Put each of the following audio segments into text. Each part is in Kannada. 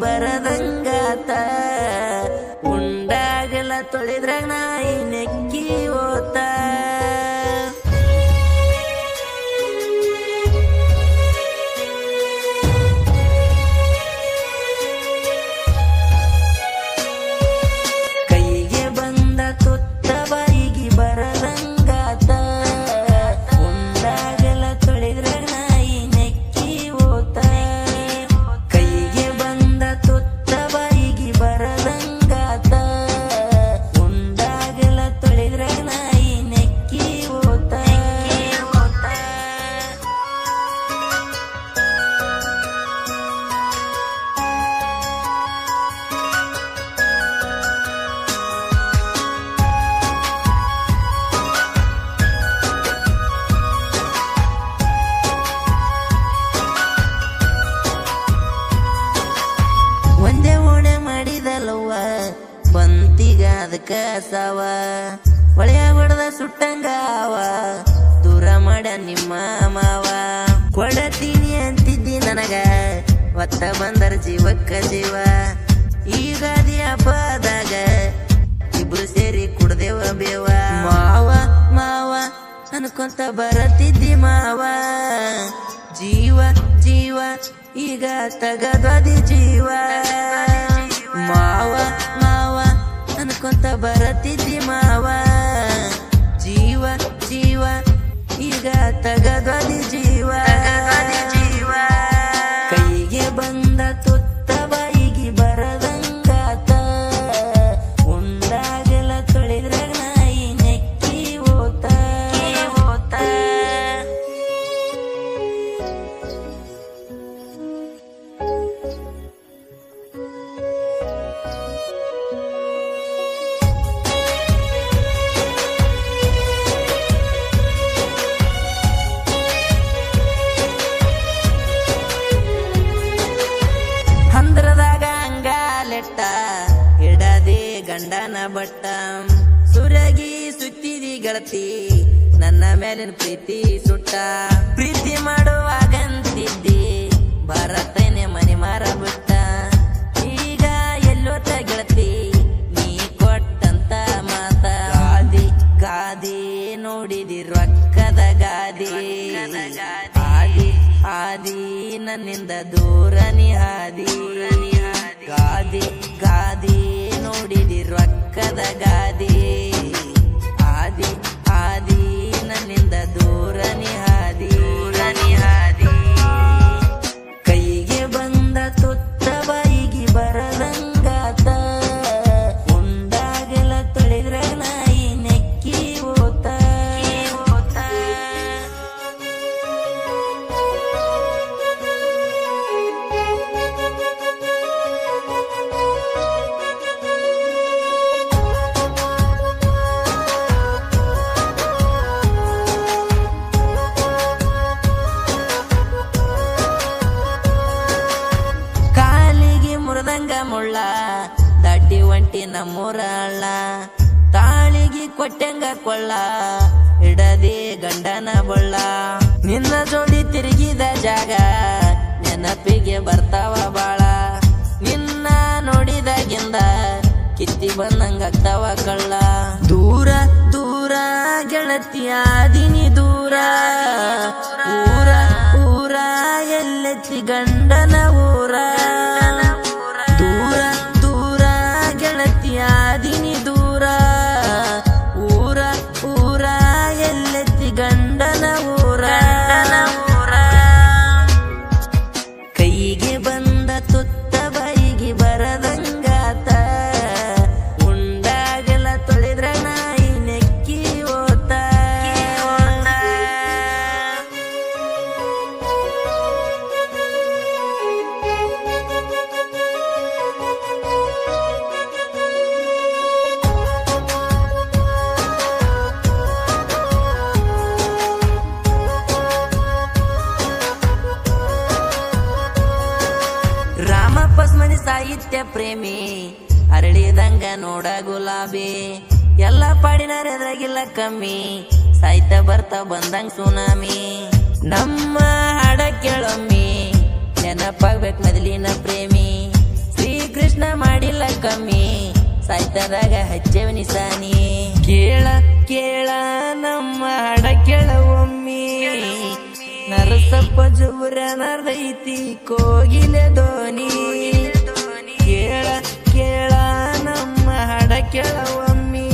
ಬರದಂಗಾತ ಉಂಡಾಗಲ ತೊಳೆದ್ರಾಗ ನಾಯಿ ನೆಕ್ಕಿ ಓತ ಕೈಗೆ ಬಂದ ತುತ್ತ ಬಾಯಿಗೆ ಬರದಂಗಾತ ಉಂಡಾಗಲ ತೊಳೆದ್ರಾಗ ನಾಯಿ ನೆಕ್ಕಿ ಓತ ಕೈಗೆ ಬಂದ ತುತ್ತ ಬಾಯಿಗೆ ಬರದಂಗಾತ ಉಂಡಾಗಲ ತೊಳೆದ್ರಾಗ ನಾಯಿ ನೆಕ್ಕಿ ಓತ ಒಂದೇ ಓಣೆ ಮಾಡಿದಲ್ಲವ್ವ ಬಂತಿಗ ಅದಕ್ಕ ಸಾವ ಒಳೆಯಾಗ ಹೊಡೆದ ಸುಟ್ಟಂಗಾವ ದೂರ ಮಾಡ ನಿಮ್ಮ ಮಾವ ಕೊಡತೀನಿ ಅಂತಿದ್ದಿ ನನಗ ಒತ್ತ ಬಂದರ ಜೀವಕ್ಕ ಜೀವ ಈಗಾದಿ ಹಬ್ಬದಾಗ ಇಬ್ರು ಸೇರಿ ಕುಡ್ದೇವ ಬೇವ ಮಾವ ಮಾವ ಅನ್ಕೊಂತ ಬರತಿದ್ದಿ ಮಾವ ಜೀವ ಜೀವ ಈಗ ತಗದ್ವಾದಿ ಜೀವ ಮಾವ ಮಾವ ಅನ್ಕೊಂತ ಬರತಿದ್ದಿ ಮಾವ ಜೀವ ಜೀವ ಈಗ ತಗದ್ವಾದಿ ಜೀವ ಕೈಗೆ ಬಂದ ತುತ್ತ ಬಾಯಿಗೆ ಬರದಂಗಾತ ಉಂಡಾಗಲ ತೊಳೆದ್ರಾಗ ನಾಯಿ ನೆಕ್ಕಿ ಓತ ಹಂದ್ರದಾಗ ಅಂಗಾಲೆಟ್ಟ ಇಡದೆ ಗಂಡನ ಬಟ್ಟ ಸುರಗಿ ಸುತ್ತಿದಿ ಗೆಳತಿ ನನ್ನ ಮೇಲಿನ ಪ್ರೀತಿ ಸುಟ್ಟ ಪ್ರೀತಿ ಮಾಡುವಾಗಂತಿದ್ದಿ ಬರತೇನೆ ಮನೆ ಮಾರ ಬಿಟ್ಟ ಈಗ ಎಲ್ಲೋತ ಗೆಳತಿ ನೀ ಕೊಟ್ಟಂತ ಮಾತ ಗಾದಿ ಗಾದಿ ನೋಡಿದಿ ರೊಕ್ಕದ ಗಾದಿ ಆದಿ ಆದಿ ನನ್ನಿಂದ ದೂರ ನೀ ಹಾದಿ ಗಾದಿ ಗಾದಿ ನೋಡಿದಿ ರೊಕ್ಕದ ಗಾದಿ ಆದಿ ಆದಿ ನನ್ನಿಂದ ದೂರ ನೀ ಹಾದಿ ಕೈಗೆ ಬಂದ ತುತ್ತ ಬಾಯಿಗೆ ಬರದಂಗಾತ ಉಂಡಾಗಲ ತೊಳೆದ್ರಾಗ ನಾಯಿ ನೆಕ್ಕಿ ಓತ ಕಾಲಿಗೆ ಮುರಿದಂಗ ಮುಳ್ಳ ದಡ್ಡಿ ಒಂಟಿ ನಮ್ಮೂರ ಅಳ್ಳ ತಾಳಿಗೆ ಕೊಟ್ಟಂಗ ಕೊಳ್ಳ ಇಡದೆ ಗಂಡನ ಬಳ್ಳ ನಿನ್ನ ಜೋಡಿ ತಿರುಗಿದ ಜಾಗ ನೆನಪಿಗೆ ಬರ್ತಾವ ಬಾಳ ನಿನ್ನ ನೋಡಿದಾಗಿಂದ ಕಿತ್ತಿ ಬಂದಂಗಾಗ್ತಾವ ಕಳ್ಳ ದೂರ ದೂರ ಗೆಳತಿಯಾದಿನಿ ದೂರ ಊರ ಊರ ಎಲ್ಲೆತ್ತಿ ಗಂಡನ ಊರ ದೂರ ದೂರ ಗೆಳತಿಯಾದಿನಿ ದೂರ ಊರ ಊರ ಎಲ್ಲೆತ್ತಿ ಗಂಡನ ಊರ ಕೈಗೆ ಬಂದ ತುತ್ತ ಬಾಯಿಗೆ ಬರದಂಗಾತ ಉಂಡಾಗಲ ತೊಳೆದ್ರ ನಾಯಿ ನೆಕ್ಕಿ ಓತ ರಾಮಪ್ಪಸ್ಮನಿ ಸಾಹಿತ್ಯ ಪ್ರೇಮಿ ಅರಳಿದಂಗ ನೋಡ ಗುಲಾಬಿ ಎಲ್ಲ ಪಾಡಿನಾರೆದ್ರಾಗಿಲ್ಲ ಕಮ್ಮಿ ಸಾಹಿತ್ಯ ಬರ್ತಾ ಬಂದಂಗ ಸುನಾಮಿ ನಮ್ಮ ಹಾಡ ಕೇಳೊಮ್ಮಿ ನೆನಪಾಗ್ಬೇಕು ಮೊದಲಿನ ಪ್ರೇಮಿ ಕೃಷ್ಣ ಮಾಡಿಲ್ಲ ಕಮ್ಮಿ ಸಾಯ್ತದಾಗ ಹಚ್ಚೆವ ನಿಸಾನಿ ಕೇಳ ಕೇಳ ನಮ್ಮ ಹಾಡ ಕೇಳ ಒಮ್ಮಿ ನರಸಪ್ಪ ಜುಬುರ ನರ್ದೈತಿ ಕೋಗಿಲೆ ಧೋನಿ ಕೇಳ ಕೇಳ ನಮ್ಮ ಹಾಡ ಕೇಳ ಒಮ್ಮಿ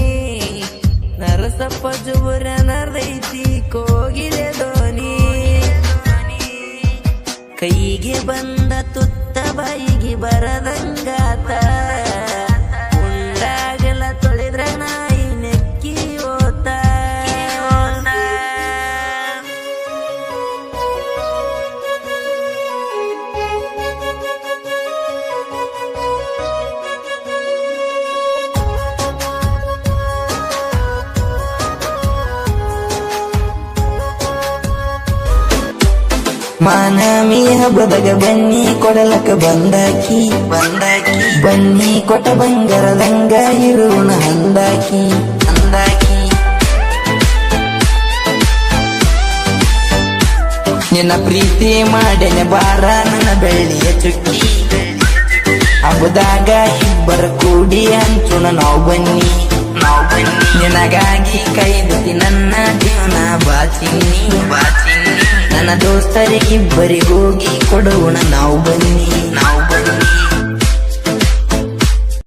ನರಸಪ್ಪ ಜುಬುರ ನರ್ದೈತಿ ಕೋಗಿಲೆ ಧೋನಿ ಕೈಗೆ ಬಂದ ತುತ್ತ ಬಾಯಿಗೆ ಬರದಂಗಾತ ಉಂಡಾಗಲ ತೊಳೆದ್ರ ನಾಯಿ ನೆಕ್ಕಿ ಓತ ಮಾನಮಿ ಹಬ್ಬದಾಗ ಬನ್ನಿ ಕೊಡಲಕ್ಕ ಬಂದಾಕಿ ಬನ್ನಿ ಕೊಟ್ಟ ಬಂಗಾರದಂಗ ಇರುಣ ಅಂದಾಕಿ ನಿನ್ನ ಪ್ರೀತಿ ಮಾಡನೆ ಬಾರ ನನ್ನ ಬೆಳ್ಳಿಯ ಚುಕ್ಕಿ ಹಬ್ಬದಾಗ ಇಬ್ಬರ ಕೂಡಿ ಹಂಚುಣ ನಾವು ಬನ್ನಿ ನಿನಗಾಗಿ ಕೈದುತಿ ನನ್ನ ಜೀವನ ಬಾಚಿನ್ನಿ ನನ್ನ ದೋಸ್ತರಿಗಿಬ್ಬರಿಗೋಗಿ ಕೊಡುವಣ ನಾವು ಬನ್ನಿ